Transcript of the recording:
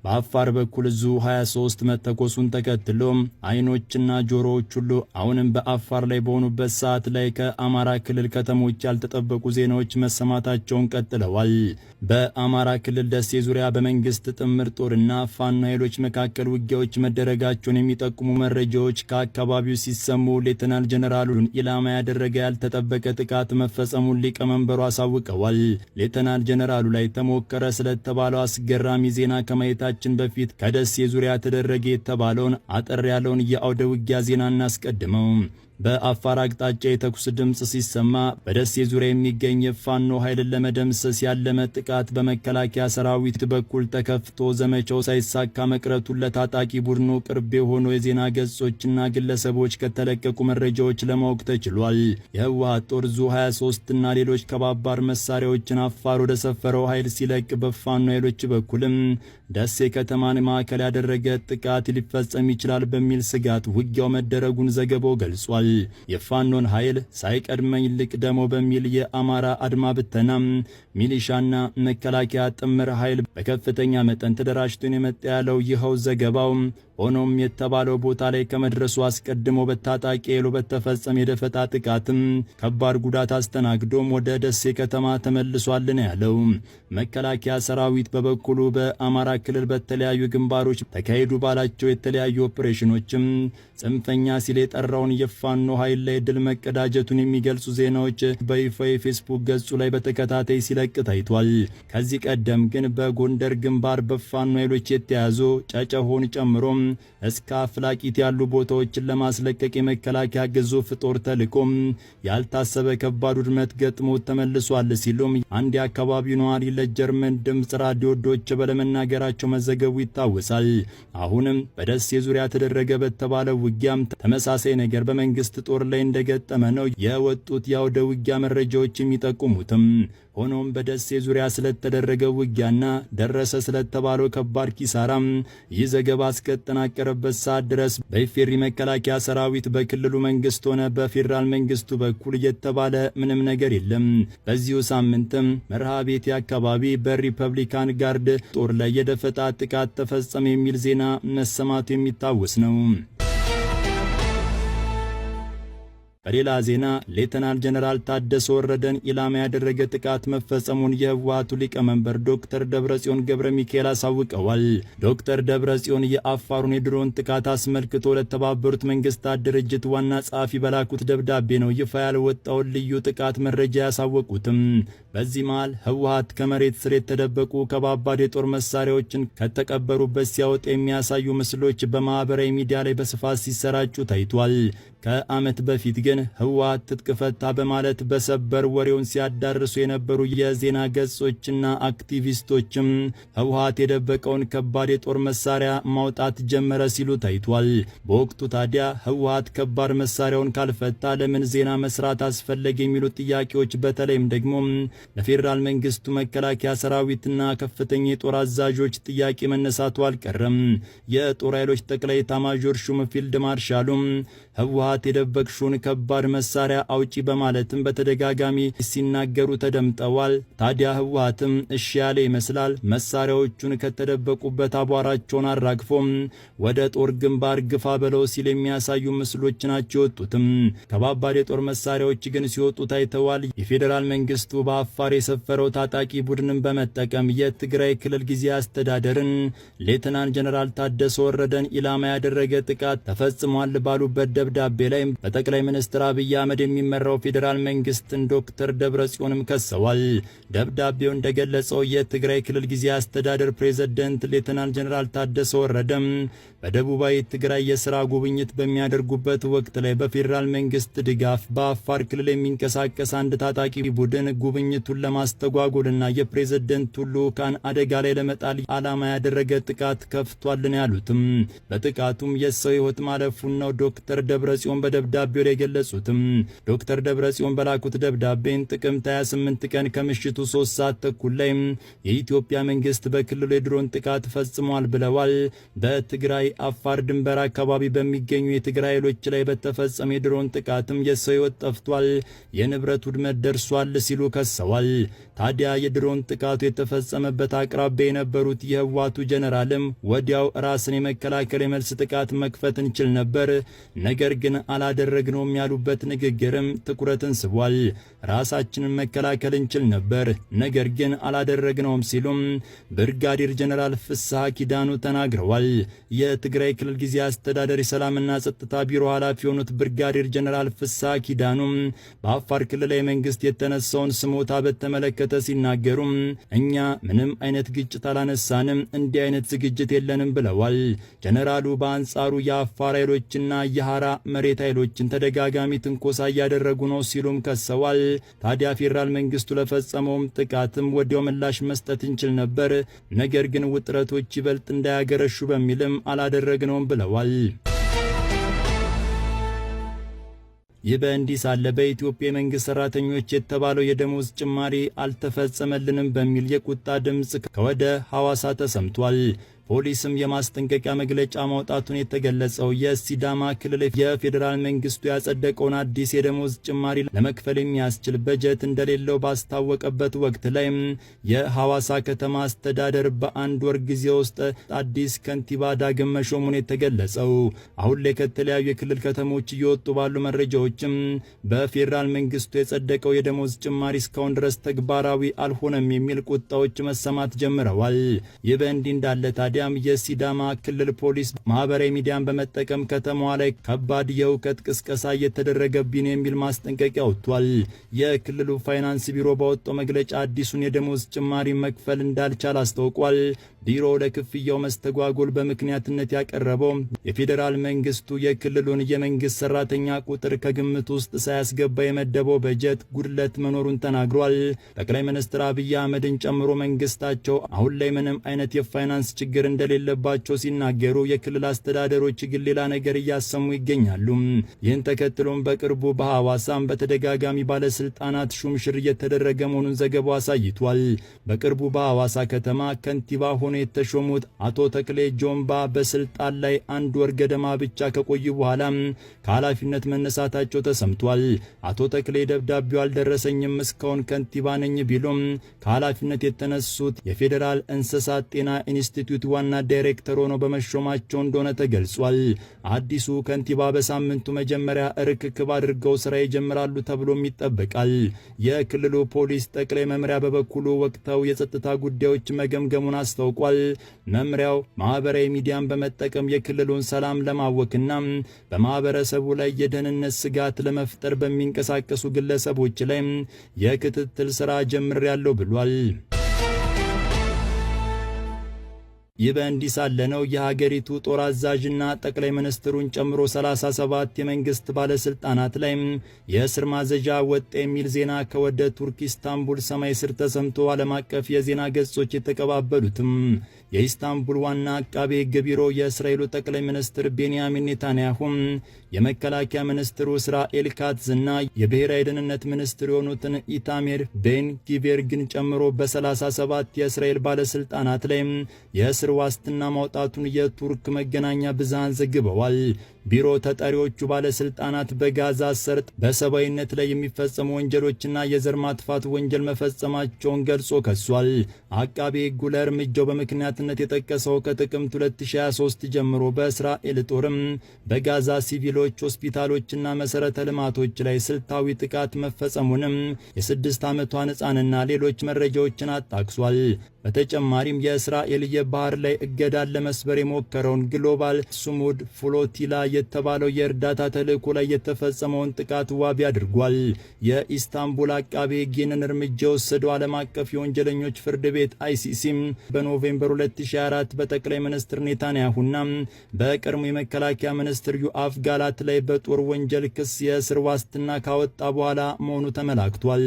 በአፋር በኩል ዙ 23 መተኮሱን ተከትሎ አይኖችና ጆሮዎች ሁሉ አሁንም በአፋር ላይ በሆኑበት ሰዓት ላይ ከአማራ ክልል ከተሞች ያልተጠበቁ ዜናዎች መሰማታቸውን ቀጥለዋል። በአማራ ክልል ደሴ ዙሪያ በመንግስት ጥምር ጦርና ፋኖ ኃይሎች መካከል ውጊያዎች መደረጋቸውን የሚጠቁሙ መረጃዎች ከአካባቢው ሲሰሙ ሌተናል ጀነራሉን ኢላማ ያደረገ ያልተጠበቀ ጥቃት መፈጸሙን ሊቀመንበሩ አሳውቀዋል። ሌተናል ጀነራሉ ላይ ተሞከረ ስለተባለው አስገራሚ ዜና ከማየታችን በፊት ከደሴ ዙሪያ ተደረገ የተባለውን አጠር ያለውን የአውደ ውጊያ ዜና እናስቀድመው። በአፋር አቅጣጫ የተኩስ ድምጽ ሲሰማ በደሴ ዙሪያ የሚገኝ ፋኖ ኃይልን ለመደምሰስ ያለመ ጥቃት በመከላከያ ሰራዊት በኩል ተከፍቶ ዘመቻው ሳይሳካ መቅረቱን ለታጣቂ ቡድኑ ቅርብ የሆኑ የዜና ገጾችና ግለሰቦች ከተለቀቁ መረጃዎች ለማወቅ ተችሏል። የህወሓት ጦር ዙ 23 እና ሌሎች ከባባድ መሳሪያዎችን አፋር ወደ ሰፈረው ኃይል ሲለቅ በፋኖ ኃይሎች በኩልም ደሴ ከተማን ማዕከል ያደረገ ጥቃት ሊፈጸም ይችላል በሚል ስጋት ውጊያው መደረጉን ዘገባው ገልጿል። የፋኖን ኃይል ሳይቀድመኝ ልቅደሞ በሚል የአማራ አድማ ብተና ሚሊሻና መከላከያ ጥምር ኃይል በከፍተኛ መጠን ተደራጅቶ የመጣ ያለው ይኸው ዘገባው ሆኖም የተባለው ቦታ ላይ ከመድረሱ አስቀድሞ በታጣቂ ኃይሉ በተፈጸመ የደፈጣ ጥቃትም ከባድ ጉዳት አስተናግዶም ወደ ደሴ ከተማ ተመልሷል ነው ያለው። መከላከያ ሰራዊት በበኩሉ በአማራ ክልል በተለያዩ ግንባሮች ተካሄዱ ባላቸው የተለያዩ ኦፕሬሽኖችም ጽንፈኛ ሲል የጠራውን የፋኖ ኃይል ላይ ድል መቀዳጀቱን የሚገልጹ ዜናዎች በይፋ የፌስቡክ ገጹ ላይ በተከታታይ ሲለቅ ታይቷል። ከዚህ ቀደም ግን በጎንደር ግንባር በፋኖ ኃይሎች የተያዙ ጨጨሆን ጨምሮ እስከ አፍላቂት ያሉ ቦታዎችን ለማስለቀቅ የመከላከያ ግዙፍ ጦር ተልኮም ያልታሰበ ከባድ ውድመት ገጥሞ ተመልሷል ሲሉም አንድ የአካባቢው ነዋሪ ለጀርመን ድምጽ ራዲዮ ዶይቼ ቬለ መናገራቸው መዘገቡ ይታወሳል። አሁንም በደሴ ዙሪያ ተደረገ በተባለው ውጊያም ተመሳሳይ ነገር በመንግስት ጦር ላይ እንደገጠመ ነው የወጡት የአውደ ውጊያ መረጃዎች የሚጠቁሙትም። ሆኖም በደሴ ዙሪያ ስለተደረገ ውጊያና ደረሰ ስለተባለው ከባድ ኪሳራም ይህ ዘገባ እስከተጠናቀረበት ሰዓት ድረስ በኢፌሪ መከላከያ ሰራዊት በክልሉ መንግስት ሆነ በፌዴራል መንግስቱ በኩል የተባለ ምንም ነገር የለም። በዚሁ ሳምንትም መርሃ ቤቴ አካባቢ በሪፐብሊካን ጋርድ ጦር ላይ የደፈጣ ጥቃት ተፈጸመ የሚል ዜና መሰማቱ የሚታወስ ነው። በሌላ ዜና ሌተናል ጀነራል ታደሰ ወረደን ኢላማ ያደረገ ጥቃት መፈጸሙን የህወሓቱ ሊቀመንበር ዶክተር ደብረጽዮን ገብረ ሚካኤል አሳውቀዋል። ዶክተር ደብረጽዮን የአፋሩን የድሮን ጥቃት አስመልክቶ ለተባበሩት መንግስታት ድርጅት ዋና ጸሐፊ በላኩት ደብዳቤ ነው ይፋ ያልወጣውን ልዩ ጥቃት መረጃ ያሳወቁትም። በዚህ መሃል ህወሓት ከመሬት ስር የተደበቁ ከባባድ የጦር መሳሪያዎችን ከተቀበሩበት ሲያወጥ የሚያሳዩ ምስሎች በማህበራዊ ሚዲያ ላይ በስፋት ሲሰራጩ ታይቷል። ከዓመት በፊት ግን ህወሓት ትጥቅ ፈታ በማለት በሰበር ወሬውን ሲያዳርሱ የነበሩ የዜና ገጾችና አክቲቪስቶችም ህወሓት የደበቀውን ከባድ የጦር መሳሪያ ማውጣት ጀመረ ሲሉ ታይቷል። በወቅቱ ታዲያ ህወሓት ከባድ መሳሪያውን ካልፈታ ለምን ዜና መስራት አስፈለገ የሚሉ ጥያቄዎች በተለይም ደግሞ ለፌዴራል መንግስቱ መከላከያ ሰራዊትና ከፍተኛ የጦር አዛዦች ጥያቄ መነሳቱ አልቀረም። የጦር ኃይሎች ጠቅላይ ኤታማዦር ሹም ፊልድ ማርሻሉም ህወሓት የደበቅሽውን ከባድ መሳሪያ አውጪ በማለትም በተደጋጋሚ ሲናገሩ ተደምጠዋል። ታዲያ ህወሓትም እሺ ያለ ይመስላል። መሳሪያዎቹን ከተደበቁበት አቧራቸውን አራግፎም ወደ ጦር ግንባር ግፋ በለው ሲል የሚያሳዩ ምስሎች ናቸው የወጡትም። ከባባድ የጦር መሳሪያዎች ግን ሲወጡ ታይተዋል። የፌዴራል መንግስቱ በአፋር የሰፈረው ታጣቂ ቡድንን በመጠቀም የትግራይ ክልል ጊዜያዊ አስተዳደርን ሌተናል ጀነራል ታደሰ ወረደን ኢላማ ያደረገ ጥቃት ተፈጽሟል ባሉበት ደብዳቤ ላይ በጠቅላይ ሚኒስትር አብይ አህመድ የሚመራው ፌዴራል መንግስትን ዶክተር ደብረጽዮንም ከሰዋል። ደብዳቤው እንደገለጸው የትግራይ ክልል ጊዜያዊ አስተዳደር ፕሬዝዳንት ሌተናል ጀነራል ታደሰ ወረደም በደቡባዊ ትግራይ የሥራ ጉብኝት በሚያደርጉበት ወቅት ላይ በፌዴራል መንግስት ድጋፍ በአፋር ክልል የሚንቀሳቀስ አንድ ታጣቂ ቡድን ጉብኝቱን ለማስተጓጎልና የፕሬዝዳንቱ ልኡካን አደጋ ላይ ለመጣል ዓላማ ያደረገ ጥቃት ከፍቷልን ያሉትም። በጥቃቱም የሰው ሕይወት ማለፉን ነው ዶክተር ደብረጽዮን በደብዳቤው ላይ ገለጹ የገለጹትም። ዶክተር ደብረጽዮን በላኩት ደብዳቤን ጥቅምት 28 ቀን ከምሽቱ 3 ሰዓት ተኩል ላይ የኢትዮጵያ መንግስት በክልሉ የድሮን ጥቃት ፈጽሟል ብለዋል። በትግራይ አፋር ድንበር አካባቢ በሚገኙ የትግራይ ኃይሎች ላይ በተፈጸመ የድሮን ጥቃትም የሰው ሕይወት ጠፍቷል፣ የንብረት ውድመት ደርሷል ሲሉ ከሰዋል። ታዲያ የድሮን ጥቃቱ የተፈጸመበት አቅራቢያ የነበሩት የህወሓቱ ጀነራልም ወዲያው ራስን የመከላከል የመልስ ጥቃት መክፈት እንችል ነበር፣ ነገር ግን አላደረግነውም ያሉበት ንግግርም ትኩረትን ስቧል። ራሳችንን መከላከል እንችል ነበር፣ ነገር ግን አላደረግነውም ሲሉም ብርጋዴር ጀነራል ፍስሐ ኪዳኑ ተናግረዋል። የትግራይ ክልል ጊዜያዊ አስተዳደር የሰላምና ጸጥታ ቢሮ ኃላፊ የሆኑት ብርጋዴር ጀነራል ፍስሐ ኪዳኑ በአፋር ክልላዊ መንግስት የተነሳውን ስሞታ በተመለከተ ሲናገሩ እኛ ምንም አይነት ግጭት አላነሳንም፣ እንዲህ አይነት ዝግጅት የለንም ብለዋል። ጀነራሉ በአንጻሩ የአፋር ኃይሎችና የሐራ መሬት ኃይሎችን ተደጋጋሚ ትንኮሳ እያደረጉ ነው ሲሉም ከሰዋል። ታዲያ ፌዴራል መንግስቱ ለፈጸመውም ጥቃትም ወዲያው ምላሽ መስጠት እንችል ነበር፣ ነገር ግን ውጥረቶች ይበልጥ እንዳያገረሹ በሚልም አላደረግነውም ብለዋል። ይህ በእንዲህ ሳለ በኢትዮጵያ የመንግስት ሰራተኞች የተባለው የደሞዝ ጭማሪ አልተፈጸመልንም በሚል የቁጣ ድምጽ ከወደ ሐዋሳ ተሰምቷል። ፖሊስም የማስጠንቀቂያ መግለጫ ማውጣቱን የተገለጸው የሲዳማ ክልል የፌዴራል መንግስቱ ያጸደቀውን አዲስ የደሞዝ ጭማሪ ለመክፈል የሚያስችል በጀት እንደሌለው ባስታወቀበት ወቅት ላይ የሐዋሳ ከተማ አስተዳደር በአንድ ወር ጊዜ ውስጥ አዲስ ከንቲባ ዳግም መሾሙን የተገለጸው። አሁን ላይ ከተለያዩ የክልል ከተሞች እየወጡ ባሉ መረጃዎችም በፌዴራል መንግስቱ የጸደቀው የደሞዝ ጭማሪ እስካሁን ድረስ ተግባራዊ አልሆነም የሚል ቁጣዎች መሰማት ጀምረዋል። ይህ በእንዲህ እንዳለ ታዲያ የሲዳማ ክልል ፖሊስ ማህበራዊ ሚዲያን በመጠቀም ከተማዋ ላይ ከባድ የሁከት ቅስቀሳ እየተደረገብኝ የሚል ማስጠንቀቂያ ወጥቷል። የክልሉ ፋይናንስ ቢሮ ባወጣው መግለጫ አዲሱን የደሞዝ ጭማሪ መክፈል እንዳልቻለ አስታውቋል። ቢሮ ለክፍያው መስተጓጎል በምክንያትነት ያቀረበው የፌዴራል መንግስቱ የክልሉን የመንግስት ሰራተኛ ቁጥር ከግምት ውስጥ ሳያስገባ የመደበው በጀት ጉድለት መኖሩን ተናግሯል። ጠቅላይ ሚኒስትር አብይ አህመድን ጨምሮ መንግስታቸው አሁን ላይ ምንም አይነት የፋይናንስ ችግር እንደሌለባቸው ሲናገሩ፣ የክልል አስተዳደሮች ግን ሌላ ነገር እያሰሙ ይገኛሉ። ይህን ተከትሎም በቅርቡ በሐዋሳም በተደጋጋሚ ባለስልጣናት ሹምሽር እየተደረገ መሆኑን ዘገባው አሳይቷል። በቅርቡ በሐዋሳ ከተማ ከንቲባ ሆኖ የተሾሙት አቶ ተክሌ ጆምባ በስልጣን ላይ አንድ ወር ገደማ ብቻ ከቆዩ በኋላ ከኃላፊነት መነሳታቸው ተሰምቷል። አቶ ተክሌ ደብዳቤው አልደረሰኝም እስካሁን ከንቲባ ነኝ ቢሉም ከኃላፊነት የተነሱት የፌዴራል እንስሳት ጤና ኢንስቲትዩት ዋና ዳይሬክተር ሆነው በመሾማቸው እንደሆነ ተገልጿል። አዲሱ ከንቲባ በሳምንቱ መጀመሪያ ርክክብ አድርገው ስራ ይጀምራሉ ተብሎም ይጠበቃል። የክልሉ ፖሊስ ጠቅላይ መምሪያ በበኩሉ ወቅታዊ የጸጥታ ጉዳዮች መገምገሙን አስታውቋል። መምሪያው ማህበራዊ ሚዲያን በመጠቀም የክልሉን ሰላም ለማወክና በማህበረሰቡ ላይ የደህንነት ስጋት ለመፍጠር በሚንቀሳቀሱ ግለሰቦች ላይ የክትትል ስራ ጀምሬያለሁ ብሏል። ይህ በእንዲህ ሳለ ነው የሀገሪቱ ጦር አዛዥና ጠቅላይ ሚኒስትሩን ጨምሮ 37 የመንግስት ባለስልጣናት ላይ የእስር ማዘዣ ወጣ የሚል ዜና ከወደ ቱርክ ኢስታንቡል ሰማይ ስር ተሰምቶ ዓለም አቀፍ የዜና ገጾች የተቀባበሉትም። የኢስታንቡል ዋና አቃቤ ሕግ ቢሮ የእስራኤሉ ጠቅላይ ሚኒስትር ቤንያሚን ኔታንያሁም የመከላከያ ሚኒስትሩ እስራኤል ካትዝና የብሔራዊ ደህንነት ሚኒስትር የሆኑትን ኢታሜር ቤን ጊቬርግን ጨምሮ በ37 የእስራኤል ባለስልጣናት ላይ የእስር ዋስትና ማውጣቱን የቱርክ መገናኛ ብዙሃን ዘግበዋል። ቢሮ ተጠሪዎቹ ባለስልጣናት በጋዛ ሰርጥ በሰብአዊነት ላይ የሚፈጸሙ ወንጀሎችና የዘር ማጥፋት ወንጀል መፈጸማቸውን ገልጾ ከሷል። አቃቤ ሕጉ ለእርምጃው በምክንያትነት የጠቀሰው ከጥቅምት 2023 ጀምሮ በእስራኤል ጦርም በጋዛ ሲቪሎች፣ ሆስፒታሎችና መሰረተ ልማቶች ላይ ስልታዊ ጥቃት መፈጸሙንም የ6 ዓመቷን ሕፃንና ሌሎች መረጃዎችን አጣቅሷል። በተጨማሪም የእስራኤል የባህር ላይ እገዳን ለመስበር የሞከረውን ግሎባል ሱሙድ ፍሎቲላ የተባለው የእርዳታ ተልእኮ ላይ የተፈጸመውን ጥቃት ዋቢ አድርጓል። የኢስታንቡል አቃቤ ሕግ ይህንን እርምጃ የወሰደው ዓለም አቀፍ የወንጀለኞች ፍርድ ቤት አይሲሲም በኖቬምበር 2024 በጠቅላይ ሚኒስትር ኔታንያሁና በቀድሞ የመከላከያ ሚኒስትር ዮአፍ ጋላት ላይ በጦር ወንጀል ክስ የእስር ዋስትና ካወጣ በኋላ መሆኑ ተመላክቷል።